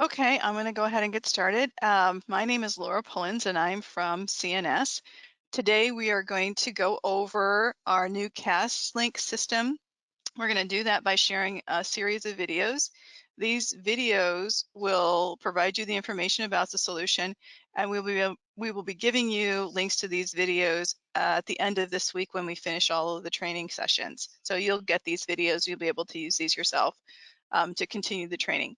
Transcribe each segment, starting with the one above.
Okay, I'm going to go ahead and get started. My name is Laura Pullins, and I'm from CNS. Today, we are going to go over our new CASSLink system. We're going to do that by sharing a series of videos. These videos will provide you the information about the solution, and we will be giving you links to these videos at the end of this week when we finish all of the training sessions. So you'll get these videos, you'll be able to use these yourself to continue the training.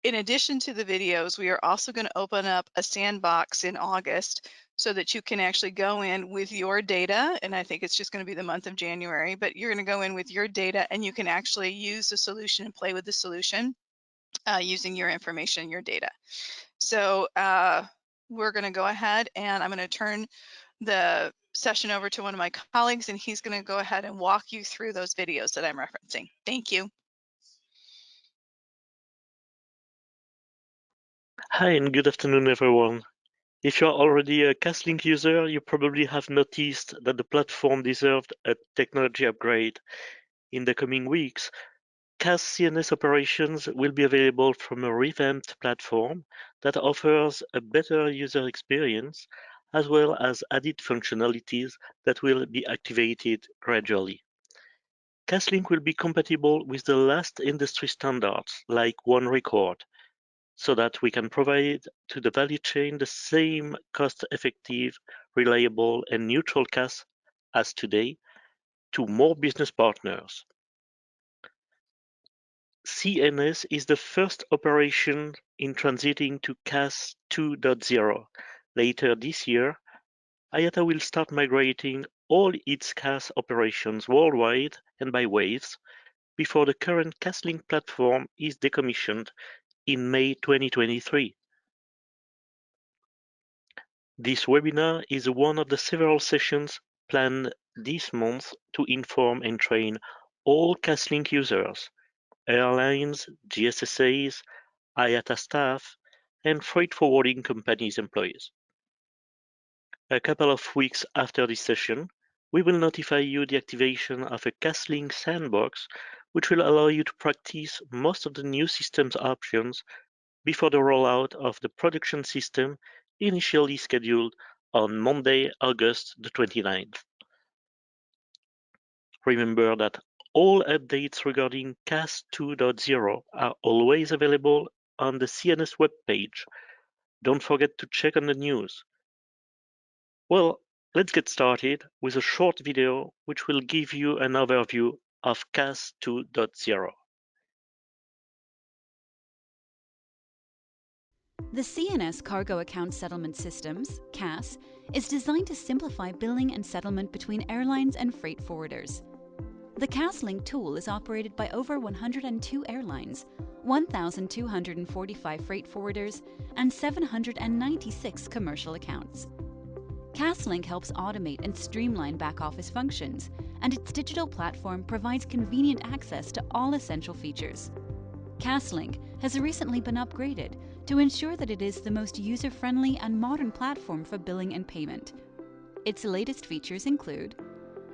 In addition to the videos, we are also going to open up a sandbox in August so that you can actually go in with your data, and I think it's just going to be the month of January, but you're going to go in with your data and you can actually use the solution and play with the solution using your information, your data. So we're going to go ahead and I'm going to turn the session over to one of my colleagues, and he's going to go ahead and walk you through those videos that I'm referencing. Thank you. Hi and good afternoon, everyone. If you're already a CASSLink user, you probably have noticed that the platform deserved a technology upgrade. In the coming weeks, CAS CNS operations will be available from a revamped platform that offers a better user experience, as well as added functionalities that will be activated gradually. CASSLink will be compatible with the last industry standards like One Record, so that we can provide to the value chain the same cost-effective, reliable, and neutral CAS as today to more business partners. CNS is the first operation in transiting to CAS 2.0. Later this year, IATA will start migrating all its CAS operations worldwide and by waves before the current CASSLink platform is decommissioned in May 2023. This webinar is one of the several sessions planned this month to inform and train all CASSLink users, airlines, GSSAs, IATA staff, and freight forwarding companies' employees. A couple of weeks after this session, we will notify you the activation of a CASSLink sandbox, which will allow you to practice most of the new system's options before the rollout of the production system initially scheduled on Monday, August the 29th. Remember that all updates regarding CAS 2.0 are always available on the CNS webpage. Don't forget to check on the news. Well, let's get started with a short video which will give you an overview of CAS 2.0. The CNS Cargo Account Settlement Systems, CAS, is designed to simplify billing and settlement between airlines and freight forwarders. The CASSLink tool is operated by over 102 airlines, 1,245 freight forwarders, and 796 commercial accounts. CASSLink helps automate and streamline back-office functions, and its digital platform provides convenient access to all essential features. CASSLink has recently been upgraded to ensure that it is the most user-friendly and modern platform for billing and payment. Its latest features include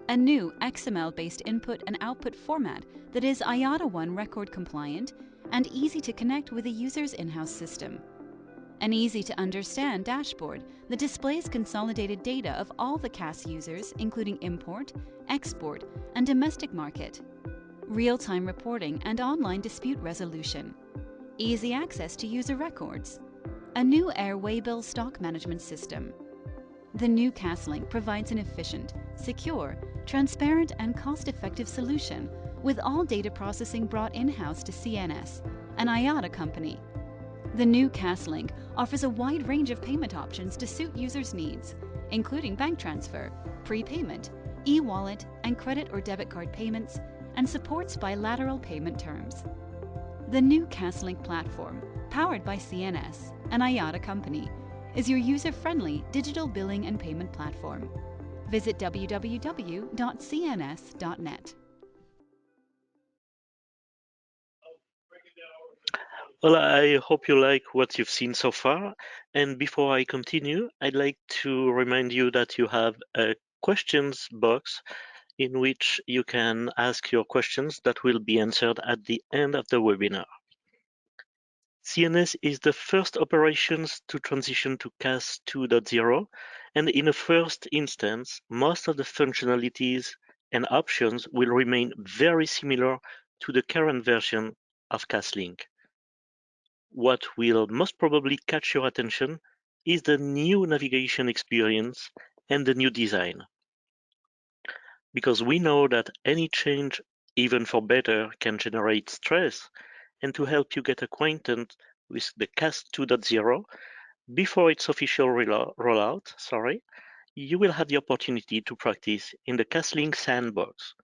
a new XML-based input and output format that is IATA 1 record compliant and easy to connect with a user's in-house system. An easy-to-understand dashboard that displays consolidated data of all the CAS users, including import, export, and domestic market. Real-time reporting and online dispute resolution. Easy access to user records. A new air waybill stock management system. The new CASSLink provides an efficient, secure, transparent, and cost-effective solution with all data processing brought in-house to CNS, an IATA company. The new CASSLink offers a wide range of payment options to suit users' needs, including bank transfer, prepayment, e-wallet, and credit or debit card payments, and supports bilateral payment terms. The new CASSLink platform, powered by CNS, an IATA company, is your user-friendly digital billing and payment platform. Visit www.cns.net. Well, I hope you like what you've seen so far. And before I continue, I'd like to remind you that you have a questions box in which you can ask your questions that will be answered at the end of the webinar. CNS is the first operations to transition to CAS 2.0, and in a first instance, most of the functionalities and options will remain very similar to the current version of CASSLink. What will most probably catch your attention is the new navigation experience and the new design. Because we know that any change, even for better, can generate stress, and to help you get acquainted with the CAS 2.0 before its official rollout, you will have the opportunity to practice in the CASSLink sandbox.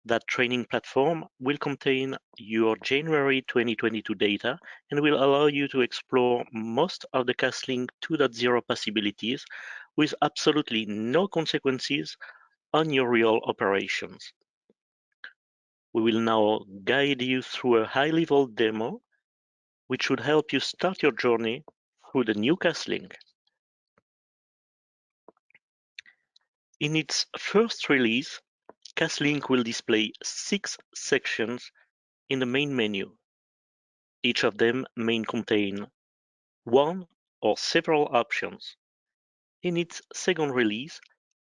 That training platform will contain your January 2022 data and will allow you to explore most of the CASSLink 2.0 possibilities with absolutely no consequences on your real operations. We will now guide you through a high-level demo, which should help you start your journey through the new CASSLink. In its first release, CASSLink will display 6 sections in the main menu. Each of them may contain one or several options. In its second release,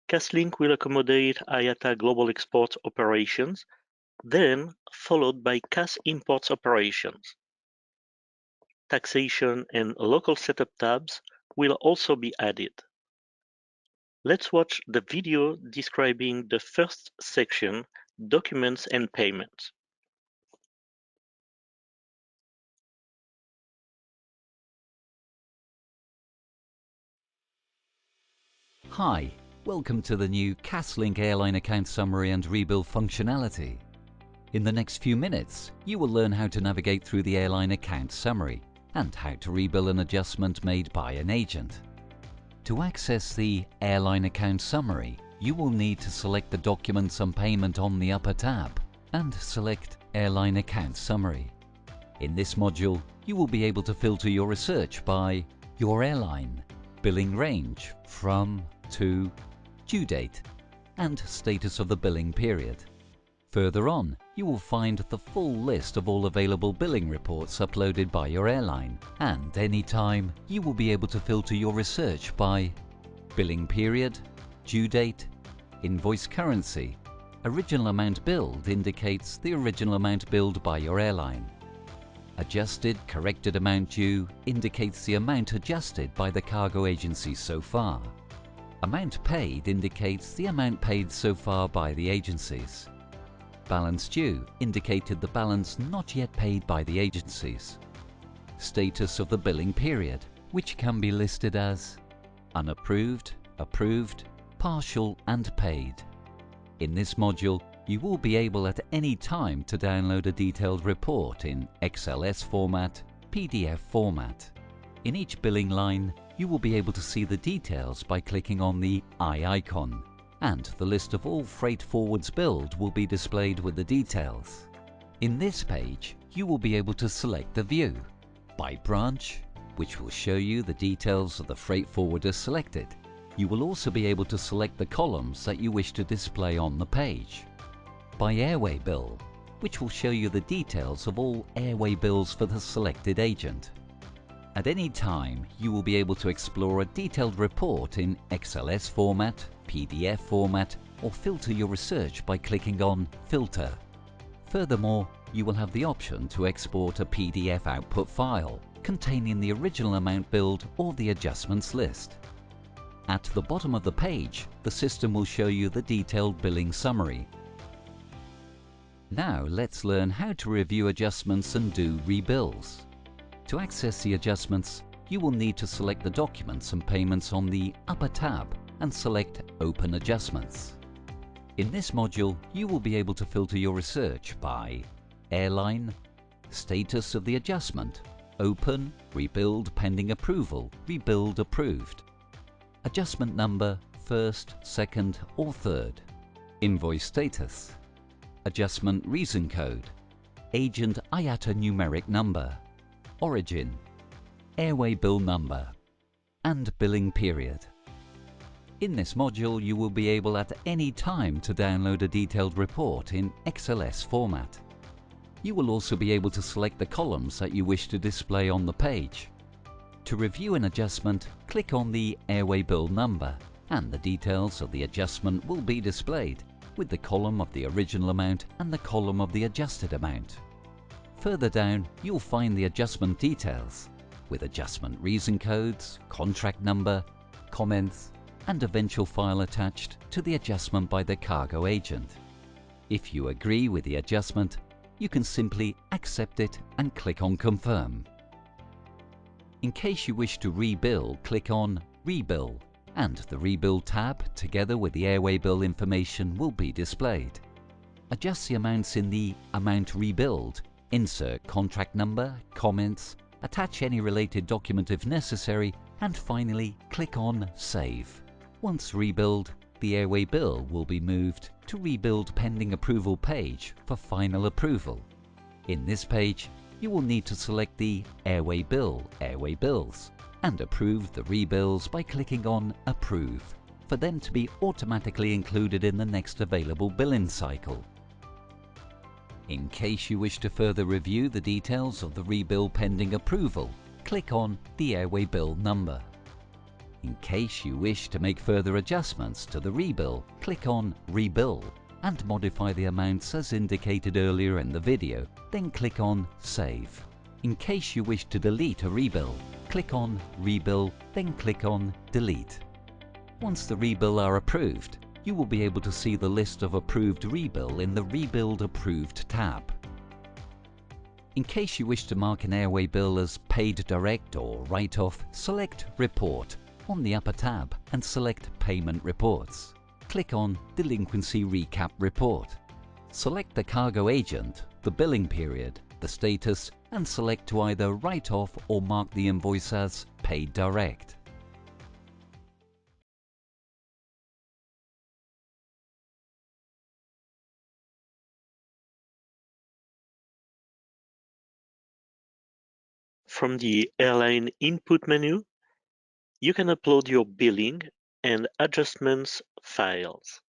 CASSLink will accommodate IATA global export operations, then followed by CAS imports operations. Taxation and local setup tabs will also be added. Let's watch the video describing the first section, Documents and Payments. Hi, welcome to the new CASSLink Airline Account Summary and Rebuild functionality. In the next few minutes, you will learn how to navigate through the airline account summary and how to rebuild an adjustment made by an agent. To access the airline account summary, you will need to select the Documents and Payment on the upper tab and select Airline Account Summary. In this module, you will be able to filter your research by your airline, billing range from, to, due date, and status of the billing period. Further on, you will find the full list of all available billing reports uploaded by your airline, and anytime you will be able to filter your research by billing period, due date, invoice currency. Original amount billed indicates the original amount billed by your airline. Adjusted corrected amount due indicates the amount adjusted by the cargo agency so far. Amount paid indicates the amount paid so far by the agencies. Balance due indicated the balance not yet paid by the agencies. Status of the billing period, which can be listed as unapproved, approved, partial and paid. In this module, you will be able at any time to download a detailed report in XLS format, PDF format. In each billing line, you will be able to see the details by clicking on the I icon, and the list of all freight forwards billed will be displayed with the details. In this page, you will be able to select the view by branch, which will show you the details of the freight forwarder selected. You will also be able to select the columns that you wish to display on the page. By airway bill, which will show you the details of all airway bills for the selected agent. At any time, you will be able to explore a detailed report in XLS format, PDF format, or filter your research by clicking on Filter. Furthermore, you will have the option to export a PDF output file containing the original amount billed or the adjustments list. At the bottom of the page, the system will show you the detailed billing summary. Now let's learn how to review adjustments and do rebills. To access the adjustments, you will need to select the Documents and Payments on the upper tab and select Open Adjustments. In this module, you will be able to filter your research by airline, status of the adjustment, open, rebuild pending approval, rebuild approved, adjustment number, first, second or third, invoice status, adjustment reason code, agent IATA numeric number, origin, airway bill number, and billing period. In this module, you will be able at any time to download a detailed report in XLS format. You will also be able to select the columns that you wish to display on the page. To review an adjustment, click on the airway bill number, and the details of the adjustment will be displayed, with the column of the original amount and the column of the adjusted amount. Further down, you'll find the adjustment details, with adjustment reason codes, contract number, comments, and eventual file attached to the adjustment by the cargo agent. If you agree with the adjustment, you can simply accept it and click on Confirm. In case you wish to rebill, click on Rebill, and the Rebill tab, together with the airway bill information, will be displayed. Adjust the amounts in the Amount Rebilled, insert contract number, comments, attach any related document if necessary, and finally click on Save. Once rebilled, the airway bill will be moved to Rebuild Pending Approval page for final approval. In this page, you will need to select the Airway Bill, Airway Bills, and approve the rebills by clicking on Approve, for them to be automatically included in the next available billing cycle. In case you wish to further review the details of the rebill pending approval, click on the airway bill number. In case you wish to make further adjustments to the rebill, click on Rebill and modify the amounts as indicated earlier in the video, then click on Save. In case you wish to delete a rebill, click on Rebill, then click on Delete. Once the rebill are approved, you will be able to see the list of approved rebill in the Rebuild Approved tab. In case you wish to mark an airway bill as paid direct or write-off, select Report on the upper tab and select Payment Reports. Click on Delinquency Recap Report. Select the cargo agent, the billing period, the status, and select to either write off or mark the invoice as paid direct. From the airline input menu, you can upload your billing and adjustments files.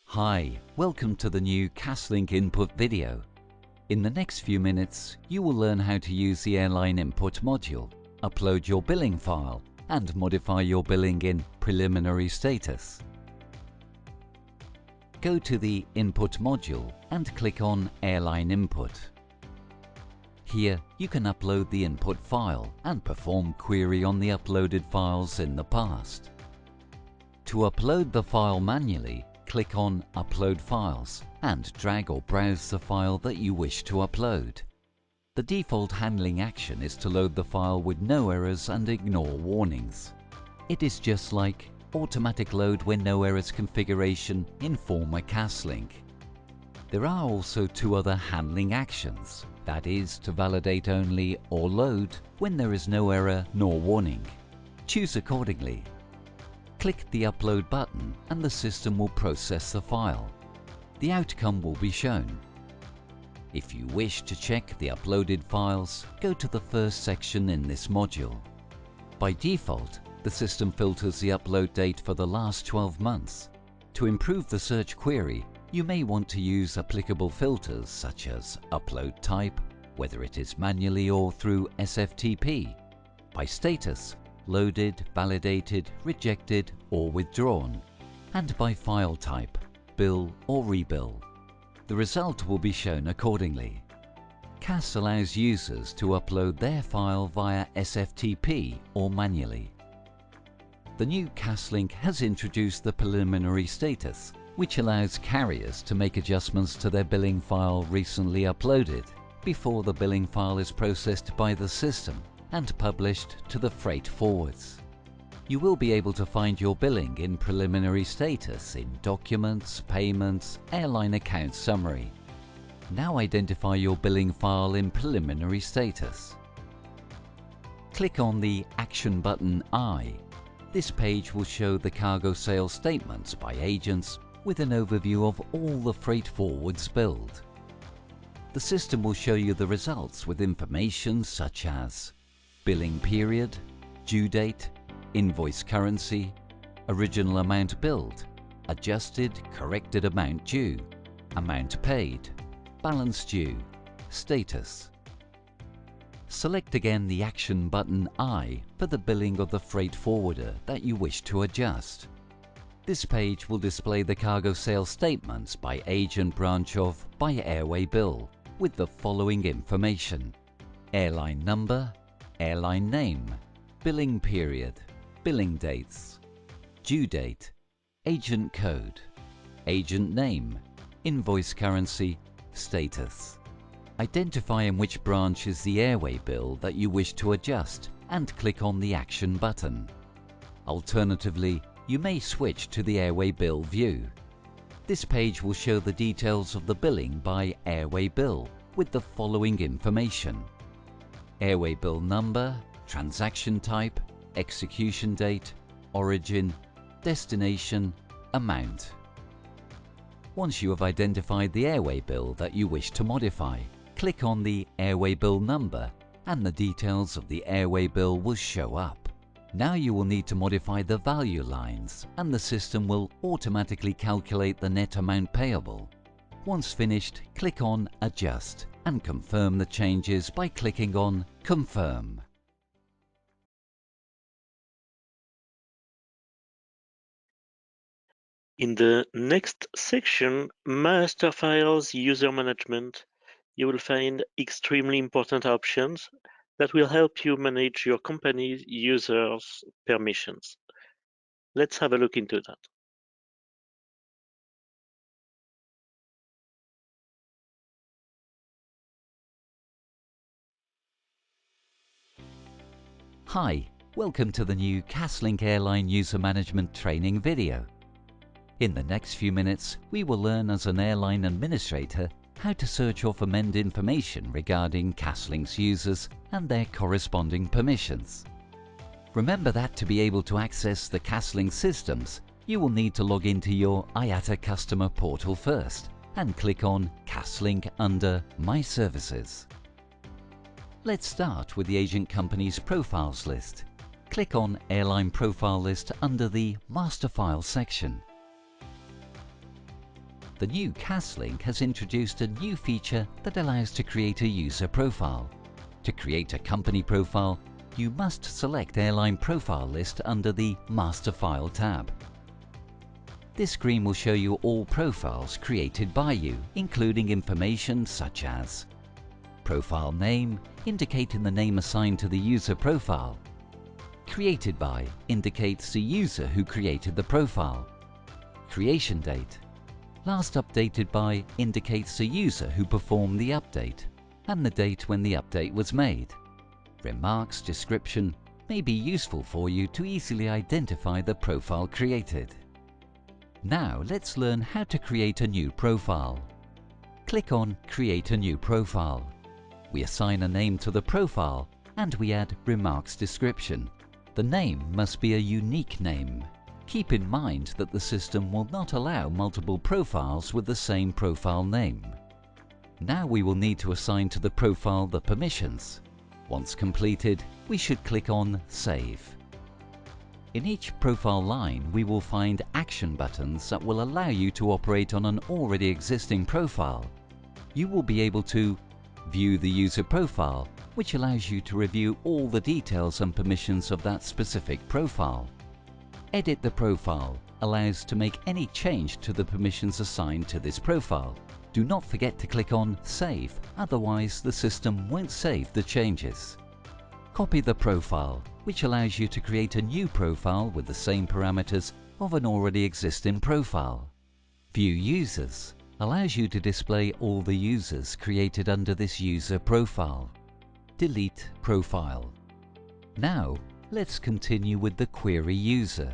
Hi, welcome to the new CASSLink input video. In the next few minutes, you will learn how to use the airline input module, upload your billing file, and modify your billing in preliminary status. Go to the Input module and click on Airline Input. Here, you can upload the input file and perform query on the uploaded files in the past. To upload the file manually, click on Upload Files and drag or browse the file that you wish to upload. The default handling action is to load the file with no errors and ignore warnings. It is just like Automatic Load When No Errors configuration in former CASSLink. There are also two other handling actions, that is to validate only or load when there is no error nor warning. Choose accordingly. Click the Upload button and the system will process the file. The outcome will be shown. If you wish to check the uploaded files, go to the first section in this module. By default, the system filters the upload date for the last 12 months. To improve the search query, you may want to use applicable filters such as upload type, whether it is manually or through SFTP, by status, loaded, validated, rejected, or withdrawn, and by file type, bill or rebill. The result will be shown accordingly. CASS allows users to upload their file via SFTP or manually. The new CASSLink has introduced the preliminary status, which allows carriers to make adjustments to their billing file recently uploaded before the billing file is processed by the system and published to the freight forwards. You will be able to find your billing in preliminary status in Documents, Payments, Airline Account Summary. Now identify your billing file in preliminary status. Click on the Action button I. This page will show the cargo sales statements by agents with an overview of all the freight forwards billed. the system will show you the results with information such as billing period, due date, invoice currency, original amount billed, adjusted corrected amount due, amount paid, balance due, status. Select again the Action button I for the billing of the freight forwarder that you wish to adjust. This page will display the cargo sales statements by agent branch of by airway bill with the following information: airline number, airline name, billing period, billing dates, due date, agent code, agent name, invoice currency, status. Identify in which branch is the airway bill that you wish to adjust and click on the Action button. Alternatively, you may switch to the airway bill view. This page will show the details of the billing by airway bill with the following information: airway bill number, transaction type, execution date, origin, destination, amount. Once you have identified the airway bill that you wish to modify, click on the airway bill number and the details of the airway bill will show up. Now you will need to modify the value lines and the system will automatically calculate the net amount payable. Once finished, click on Adjust and confirm the changes by clicking on Confirm. In the next section, Master Files User Management, you will find extremely important options that will help you manage your company's users' permissions. Let's have a look into that. Hi, welcome to the new CASSLink Airline User Management training video. In the next few minutes, we will learn as an airline administrator how to search or amend information regarding CASSLink's users and their corresponding permissions. Remember that to be able to access the CASSLink systems, you will need to log into your IATA customer portal first and click on CASSLink under My Services. Let's start with the agent company's profiles list. Click on Airline Profile List under the Master File section. The new CASSLink has introduced a new feature that allows to create a user profile. To create a company profile, you must select Airline Profile List under the Master File tab. This screen will show you all profiles created by you, including information such as profile name, indicating the name assigned to the user profile. Created by indicates the user who created the profile. Creation date. Last updated by indicates the user who performed the update and the date when the update was made. Remarks description may be useful for you to easily identify the profile created. Now let's learn how to create a new profile. Click on Create a new profile. We assign a name to the profile and we add remarks description. The name must be a unique name. Keep in mind that the system will not allow multiple profiles with the same profile name. Now we will need to assign to the profile the permissions. Once completed, we should click on Save. In each profile line, we will find action buttons that will allow you to operate on an already existing profile. You will be able to view the user profile, which allows you to review all the details and permissions of that specific profile. Edit the profile allows to make any change to the permissions assigned to this profile. Do not forget to click on Save, otherwise the system won't save the changes. Copy the profile, which allows you to create a new profile with the same parameters of an already existing profile. View Users allows you to display all the users created under this user profile. Delete profile. Now, let's continue with the query user.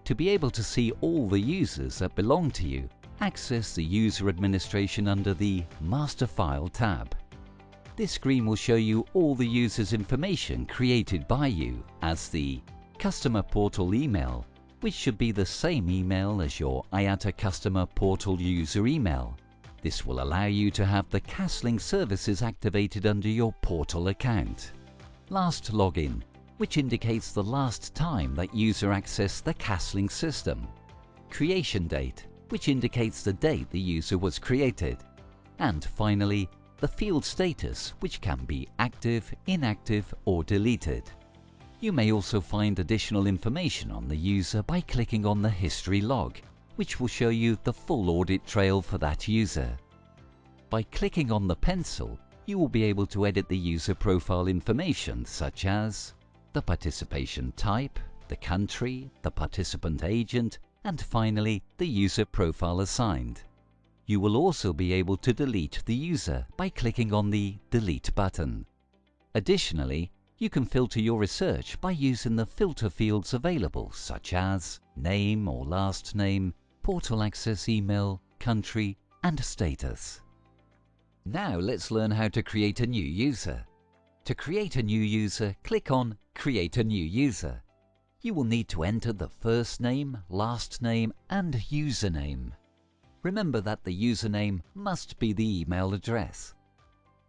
To be able to see all the users that belong to you, access the user administration under the Master File tab. This screen will show you all the users' information created by you as the Customer Portal email, which should be the same email as your IATA Customer Portal user email, This will allow you to have the CASSLink services activated under your portal account. Last login, which indicates the last time that user accessed the CASSLink system. Creation date, which indicates the date the user was created. And finally, the field status, which can be active, inactive, or deleted. You may also find additional information on the user by clicking on the history log, which will show you the full audit trail for that user. By clicking on the pencil, you will be able to edit the user profile information such as the participation type, the country, the participant agent, and finally the user profile assigned. You will also be able to delete the user by clicking on the Delete button. Additionally, you can filter your research by using the filter fields available such as name or last name, portal access email, country, and status. Now let's learn how to create a new user. To create a new user, click on Create a new user. You will need to enter the first name, last name, and username. Remember that the username must be the email address.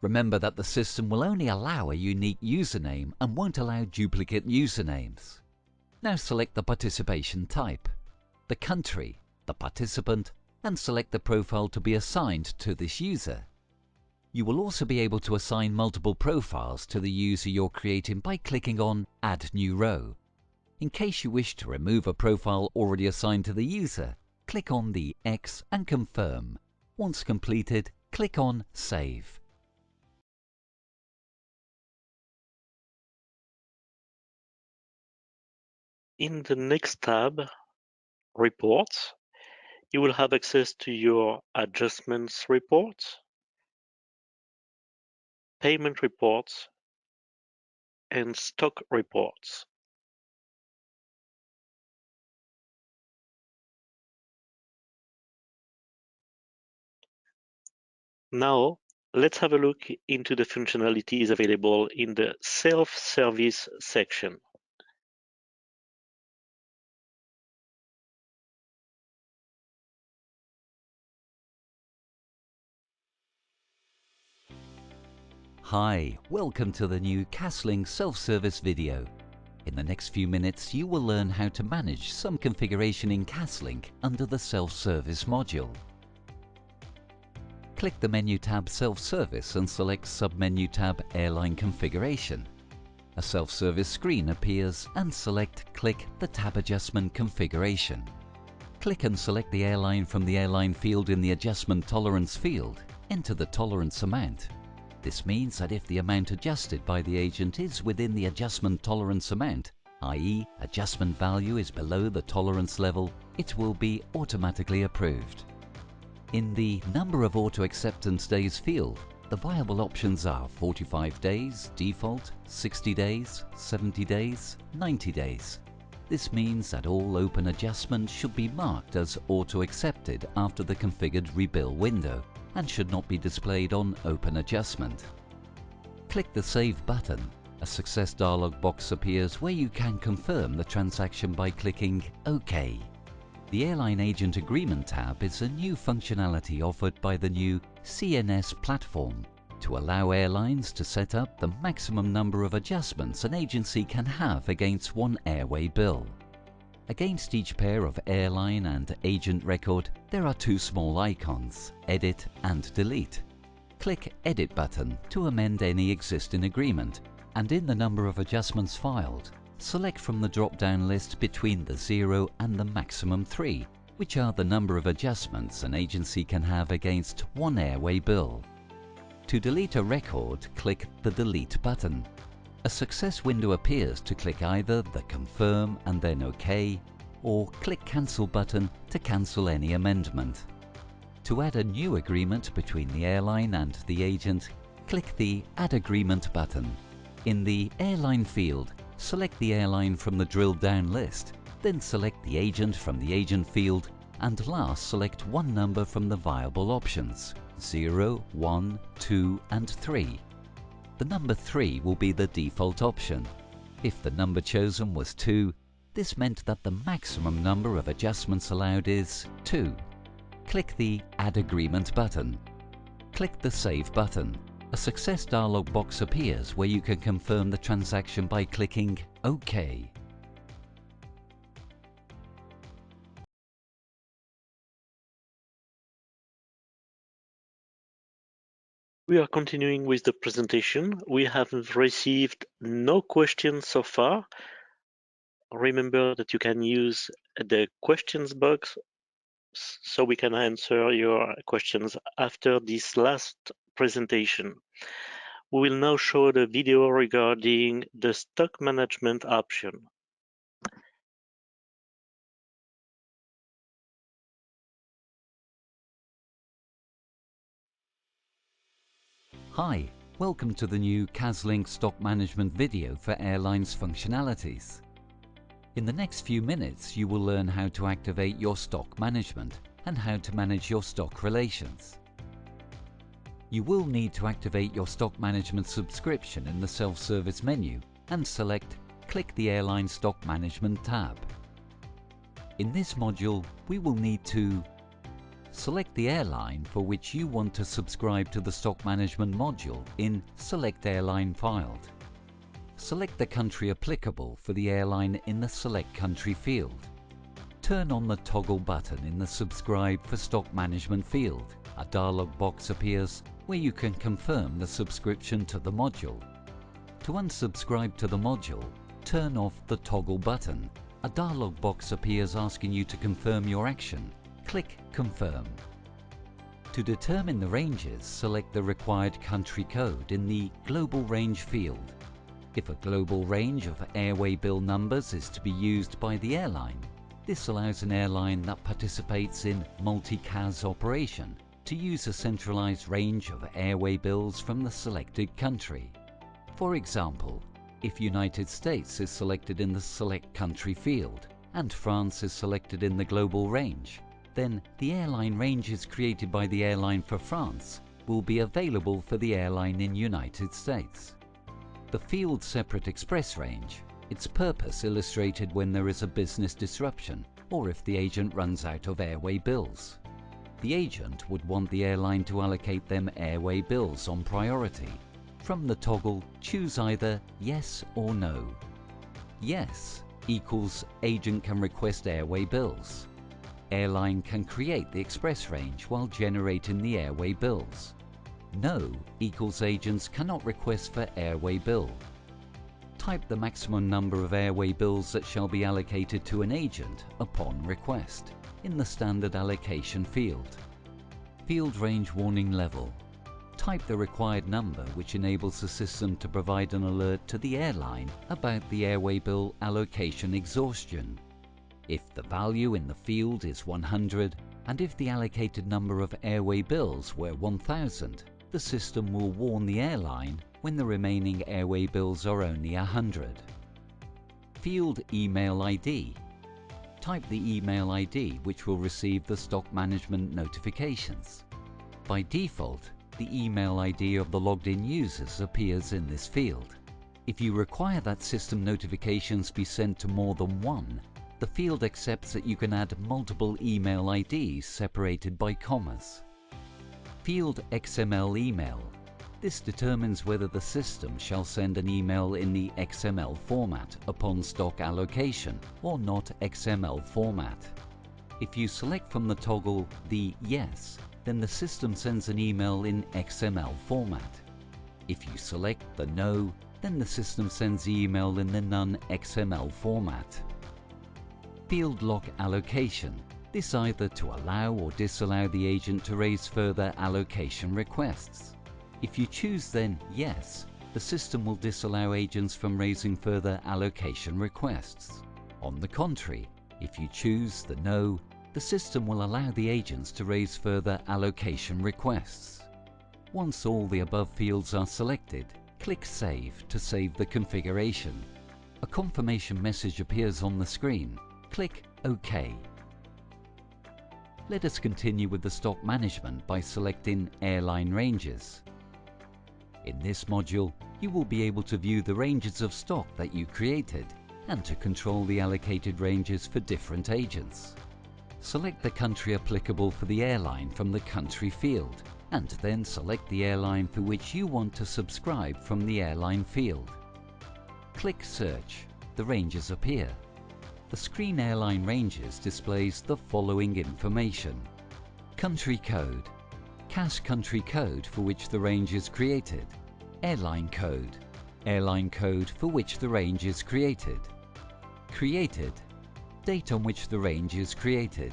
Remember that the system will only allow a unique username and won't allow duplicate usernames. Now select the participation type, the country, the participant, and select the profile to be assigned to this user. You will also be able to assign multiple profiles to the user you're creating by clicking on Add New Row. In case you wish to remove a profile already assigned to the user, click on the X and confirm. Once completed, click on Save. In the next tab, Reports, you will have access to your adjustments reports, payment reports, and stock reports. Now, let's have a look into the functionalities available in the self-service section. Hi, welcome to the new CASSLink self-service video. In the next few minutes, you will learn how to manage some configuration in CASSLink under the self-service module. Click the menu tab Self-Service and select sub-menu tab Airline Configuration. A self-service screen appears and click the tab Adjustment Configuration. Click and select the airline from the airline field in the Adjustment Tolerance field. Enter the tolerance amount. This means that if the amount adjusted by the agent is within the adjustment tolerance amount, i.e. adjustment value is below the tolerance level, it will be automatically approved. In the Number of Auto Acceptance Days field, the viable options are 45 days, default, 60 days, 70 days, 90 days. This means that all open adjustments should be marked as auto accepted after the configured rebill window and should not be displayed on open adjustment. Click the Save button. A success dialog box appears where you can confirm the transaction by clicking OK. The Airline Agent Agreement tab is a new functionality offered by the new CNS platform to allow airlines to set up the maximum number of adjustments an agency can have against one airway bill. Against each pair of airline and agent record, there are two small icons, Edit and Delete. Click Edit button to amend any existing agreement, and in the number of adjustments filed, select from the drop-down list between the 0 and the maximum 3, which are the number of adjustments an agency can have against one airway bill. To delete a record, click the Delete button. A success window appears to click either the Confirm and then OK, or click Cancel button to cancel any amendment. To add a new agreement between the airline and the agent, click the Add Agreement button. In the Airline field, select the airline from the drilled down list, then select the agent from the agent field, and last select one number from the viable options, 0, 1, 2, and 3. The number 3 will be the default option. If the number chosen was 2, this meant that the maximum number of adjustments allowed is 2. click the Add Agreement button. Click the Save button. A success dialog box appears where you can confirm the transaction by clicking OK. We are continuing with the presentation. We have received no questions so far. Remember that you can use the questions box so we can answer your questions after this last presentation. We will now show the video regarding the stock management option. Hi, welcome to the new CASSLink stock management video for Airlines functionalities. In the next few minutes, you will learn how to activate your stock management and how to manage your stock relations. You will need to activate your stock management subscription in the self-service menu and click the Airline Stock Management tab. In this module, we will need to select the airline for which you want to subscribe to the stock management module in Select Airline field. Select the country applicable for the airline in the Select Country field. Turn on the toggle button in the Subscribe for Stock Management field. A dialog box appears where you can confirm the subscription to the module. To unsubscribe to the module, turn off the toggle button. A dialog box appears asking you to confirm your action. Click Confirm. To determine the ranges, select the required country code in the Global Range field. If a global range of airway bill numbers is to be used by the airline, this allows an airline that participates in multi-CAS operation to use a centralized range of airway bills from the selected country. For example, if United States is selected in the Select Country field and France is selected in the Global Range, then the airline ranges created by the airline for France will be available for the airline in United States. The field separate express range, its purpose illustrated when there is a business disruption or if the agent runs out of airway bills. The agent would want the airline to allocate them airway bills on priority. From the toggle, choose either Yes or No. Yes equals agent can request airway bills. Airline can create the express range while generating the airway bills. No equals agents cannot request for airway bill. Type the maximum number of airway bills that shall be allocated to an agent upon request in the standard allocation field. Field range warning level. Type the required number which enables the system to provide an alert to the airline about the airway bill allocation exhaustion. If the value in the field is 100 and if the allocated number of airway bills were 1000, the system will warn the airline when the remaining airway bills are only 100. Field email ID. Type the email ID which will receive the stock management notifications. By default, the email ID of the logged in users appears in this field. If you require that system notifications be sent to more than one, the field accepts that you can add multiple email IDs separated by commas. Field XML email. This determines whether the system shall send an email in the XML format upon stock allocation or not XML format. If you select from the toggle the Yes, then the system sends an email in XML format. If you select the No, then the system sends the email in the non-XML format. Field lock allocation. This either to allow or disallow the agent to raise further allocation requests. If you choose then Yes, the system will disallow agents from raising further allocation requests. On the contrary, if you choose the No, the system will allow the agents to raise further allocation requests. Once all the above fields are selected, click Save to save the configuration. A confirmation message appears on the screen. Click OK. Let us continue with the stock management by selecting Airline Ranges. In this module, you will be able to view the ranges of stock that you created and to control the allocated ranges for different agents. Select the country applicable for the airline from the country field, and then select the airline for which you want to subscribe from the airline field. Click Search. The ranges appear. The screen Airline Ranges displays the following information: country code, CAS country code for which the range is created, airline code for which the range is created, date on which the range is created,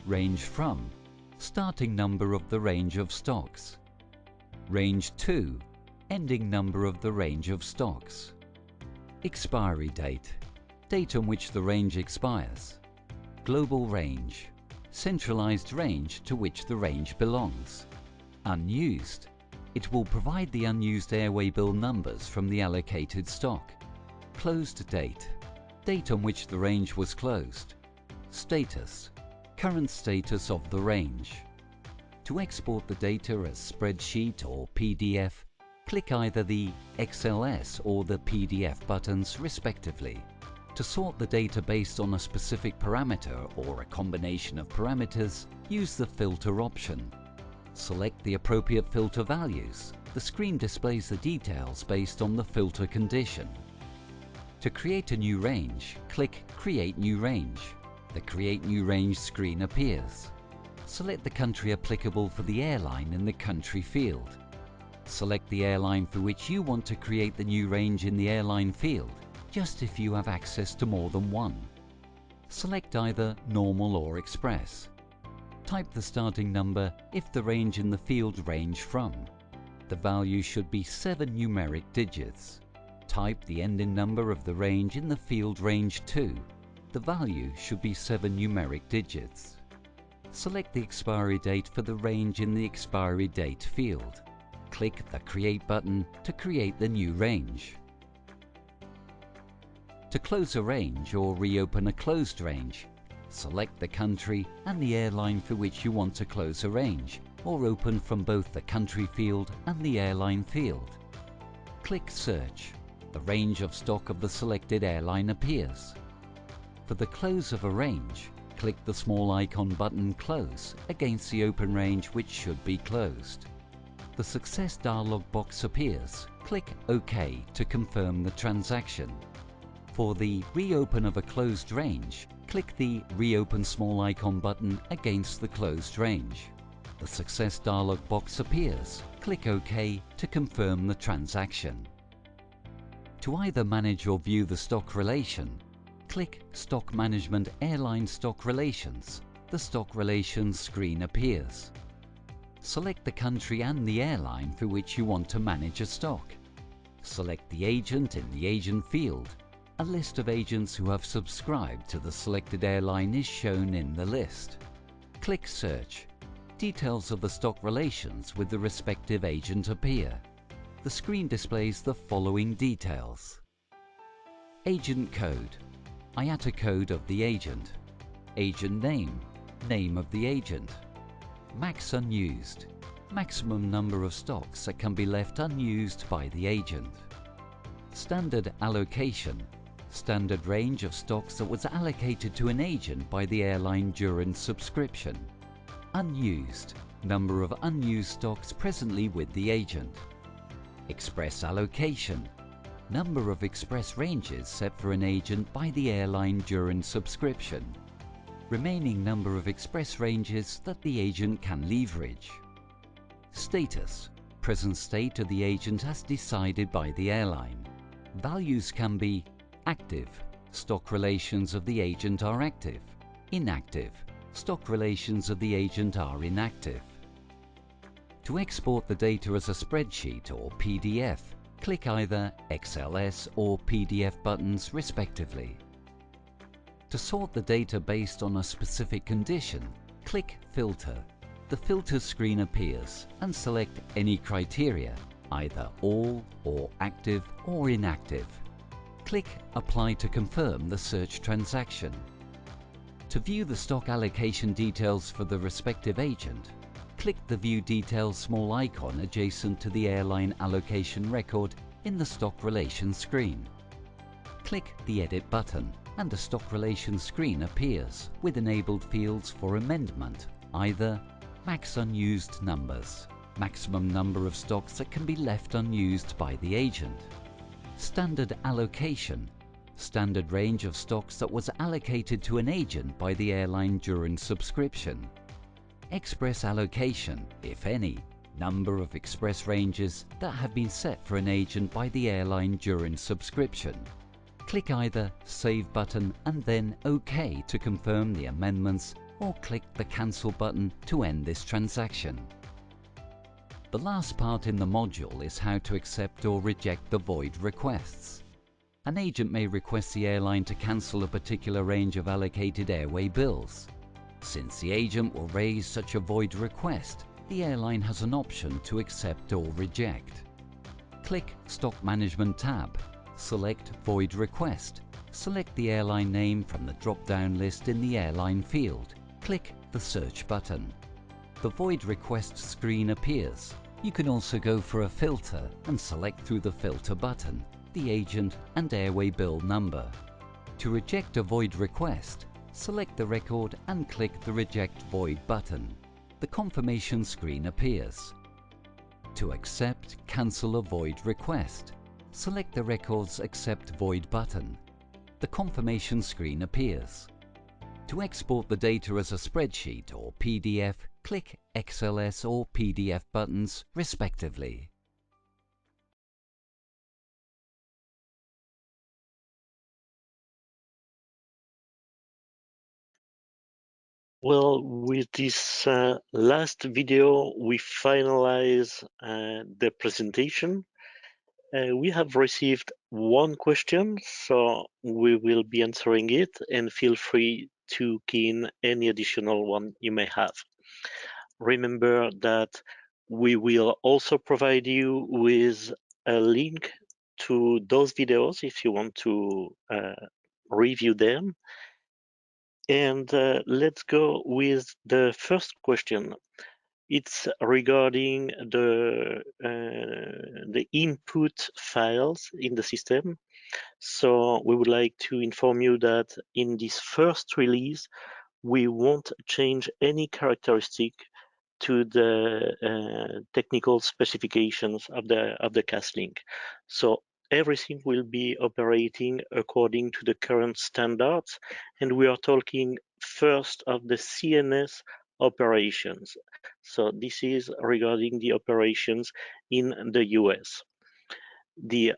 range from, starting number of the range of stocks, range to, ending number of the range of stocks, expiry date, date on which the range expires, global range, centralized range to which the range belongs, unused. It will provide the unused airway bill numbers from the allocated stock, closed date, date on which the range was closed, status, current status of the range. To export the data as spreadsheet or PDF, click either the XLS or the PDF buttons respectively. To sort the data based on a specific parameter or a combination of parameters, use the Filter option. Select the appropriate filter values. The screen displays the details based on the filter condition. To create a new range, click Create New Range. The Create New Range screen appears. Select the country applicable for the airline in the country field. Select the airline for which you want to create the new range in the airline field, just if you have access to more than one. Select either Normal or Express. Type the starting number if the range in the field range from. The value should be 7 numeric digits. Type the ending number of the range in the field range to. The value should be 7 numeric digits. Select the expiry date for the range in the expiry date field. Click the Create button to create the new range. To close a range or reopen a closed range, select the country and the airline for which you want to close a range, or open from both the country field and the airline field. Click Search. The range of stock of the selected airline appears. For the close of a range, click the small icon button Close against the open range which should be closed. The Success dialog box appears. Click OK to confirm the transaction. For the reopen of a closed range, click the Reopen small icon button against the closed range. The Success dialog box appears. Click OK to confirm the transaction. To either manage or view the stock relation, click Stock Management Airline Stock Relations. The Stock Relations screen appears. Select the country and the airline for which you want to manage a stock. Select the agent in the agent field. A list of agents who have subscribed to the selected airline is shown in the list. Click Search. Details of the stock relations with the respective agent appear. The screen displays the following details: agent code, IATA code of the agent, agent name, name of the agent, max unused, maximum number of stocks that can be left unused by the agent, standard allocation, standard range of stocks that was allocated to an agent by the airline during subscription, unused, number of unused stocks presently with the agent, express allocation, number of express ranges set for an agent by the airline during subscription, remaining number of express ranges that the agent can leverage, status, present state of the agent as decided by the airline. Values can be active, stock relations of the agent are active, inactive, stock relations of the agent are inactive. To export the data as a spreadsheet or PDF, click either XLS or PDF buttons respectively. To sort the data based on a specific condition, click Filter. The filter screen appears and select any criteria, either all or active or inactive. Click Apply to confirm the search transaction. To view the stock allocation details for the respective agent, click the View Details small icon adjacent to the airline allocation record in the Stock Relations screen. Click the Edit button. and the stock relations screen appears with enabled fields for amendment, either max unused numbers, maximum number of stocks that can be left unused by the agent, standard allocation, standard range of stocks that was allocated to an agent by the airline during subscription, express allocation, if any, number of express ranges that have been set for an agent by the airline during subscription. Click either Save button and then OK to confirm the amendments, or click the Cancel button to end this transaction. The last part in the module is how to accept or reject the void requests. An agent may request the airline to cancel a particular range of allocated airway bills. Since the agent will raise such a void request, the airline has an option to accept or reject. Click Stock Management tab, select Void Request, select the airline name from the drop-down list in the airline field, click the Search button. The Void Request screen appears. You can also go for a filter and select through the Filter button the agent and airway bill number. To reject a void request, select the record and click the Reject Void button. The confirmation screen appears. To accept, cancel a void request, select the record's Accept Void button. The confirmation screen appears. To export the data as a spreadsheet or PDF, click XLS or PDF buttons respectively. Well, with this last video, we finalize the presentation. We have received one question, so we will be answering it, and feel free to key in any additional one you may have. Remember that we will also provide you with a link to those videos if you want to review them. And let's go with the first question. It's regarding the input files in the system. So we would like to inform you that in this first release, we won't change any characteristic to the technical specifications of the CASSLink. So everything will be operating according to the current standards, and we are talking first of the CNS operations. So this is regarding the operations in the US. The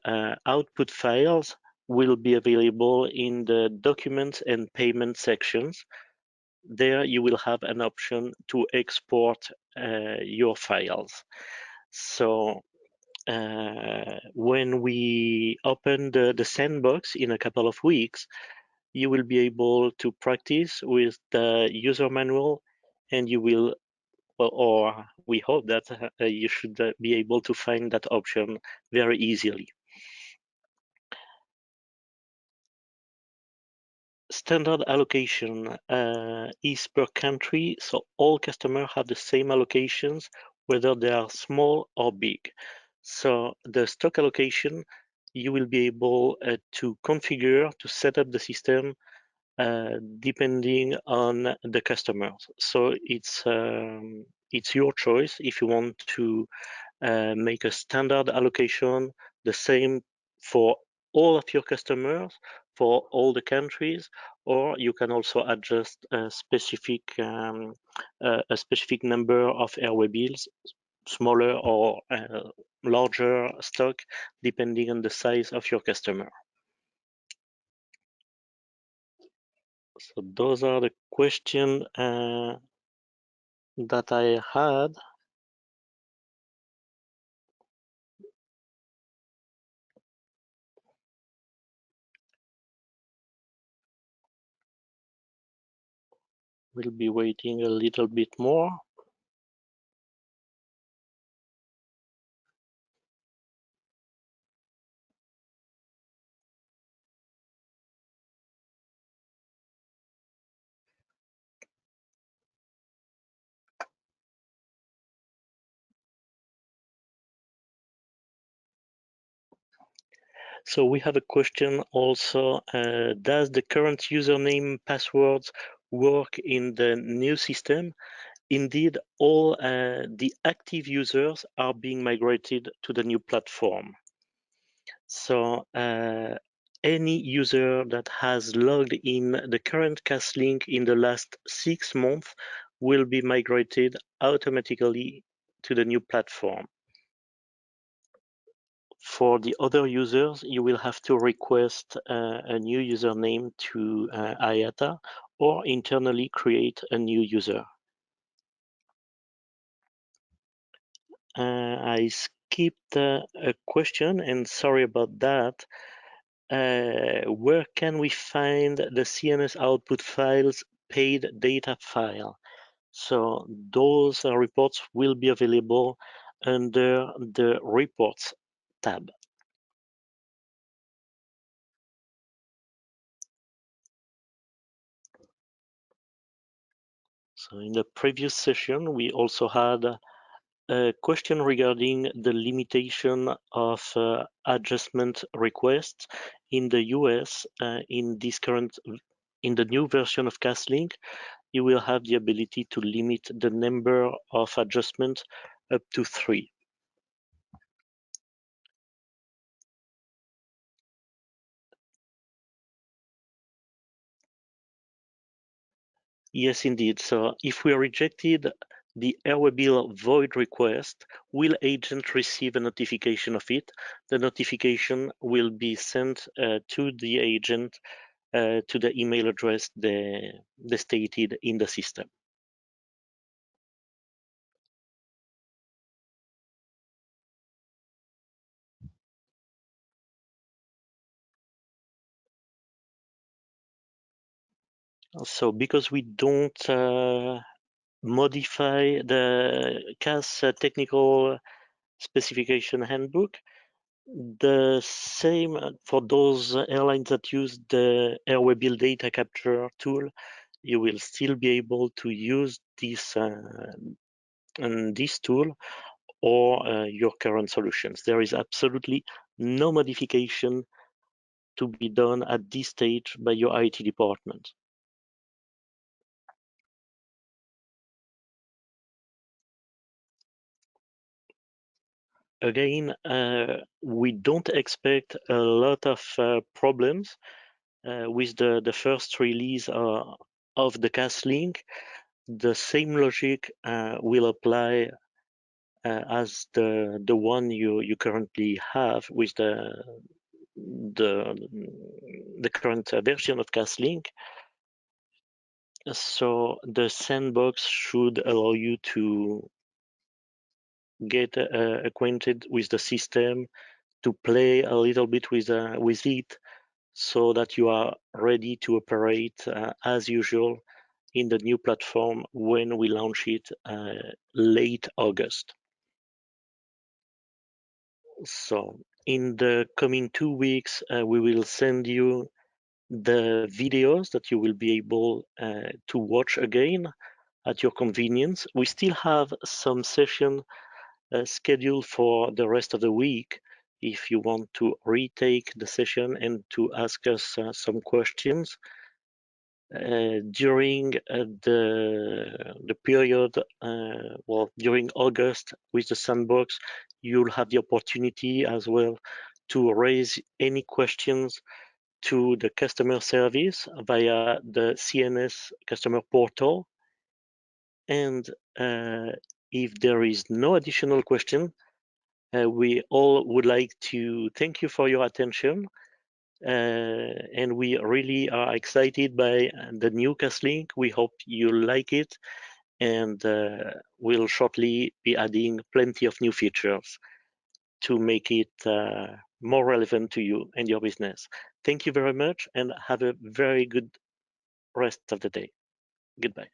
output files will be available in the documents and payment sections. There you will have an option to export your files. So when we open the sandbox in a couple of weeks, you will be able to practice with the user manual, and you will, well, or we hope that you should be able to find that option very easily. Standard allocation is per country, so all customers have the same allocations, whether they are small or big. So the stock allocation, you will be able to configure, to set up the system depending on the customers. So it's your choice if you want to make a standard allocation, the same for all of your customers, for all the countries, or you can also adjust a specific number of airway bills, smaller or larger stock, depending on the size of your customer. So those are the questions that I had. We'll be waiting a little bit more. So we have a question also, does the current username passwords work in the new system? Indeed, all the active users are being migrated to the new platform. So any user that has logged in the current CASSLink in the last 6 months will be migrated automatically to the new platform. For the other users, you will have to request a new username to IATA or internally create a new user. I skipped a question, and sorry about that. Where can we find the CNS output files paid data file? So those reports will be available under the reports tab. So in the previous session, we also had a question regarding the limitation of adjustment requests in the US. In the new version of CASSLink, you will have the ability to limit the number of adjustments up to 3. Yes, indeed. So if we rejected the Airwaybill void request, will agent receive a notification of it? The notification will be sent to the agent to the email address they stated in the system. So because we don't modify the CAS technical specification handbook, the same for those airlines that use the Airwaybill data capture tool, you will still be able to use this tool or your current solutions. There is absolutely no modification to be done at this stage by your IT department. Again, we don't expect a lot of problems with the first release of the CASSLink. The same logic will apply as the one you currently have with the current version of CASSLink. So the sandbox should allow you to get acquainted with the system, to play a little bit with it, so that you are ready to operate as usual in the new platform when we launch it late August. So in the coming 2 weeks, we will send you the videos that you will be able to watch again at your convenience. We still have some session scheduled for the rest of the week if you want to retake the session and to ask us some questions. During the period, during August with the sandbox, you'll have the opportunity as well to raise any questions to the customer service via the CNS customer portal. And if there is no additional question, we all would like to thank you for your attention. And we really are excited by the new CASSLink. We hope you like it, and we'll shortly be adding plenty of new features to make it more relevant to you and your business. Thank you very much, and have a very good rest of the day. Goodbye.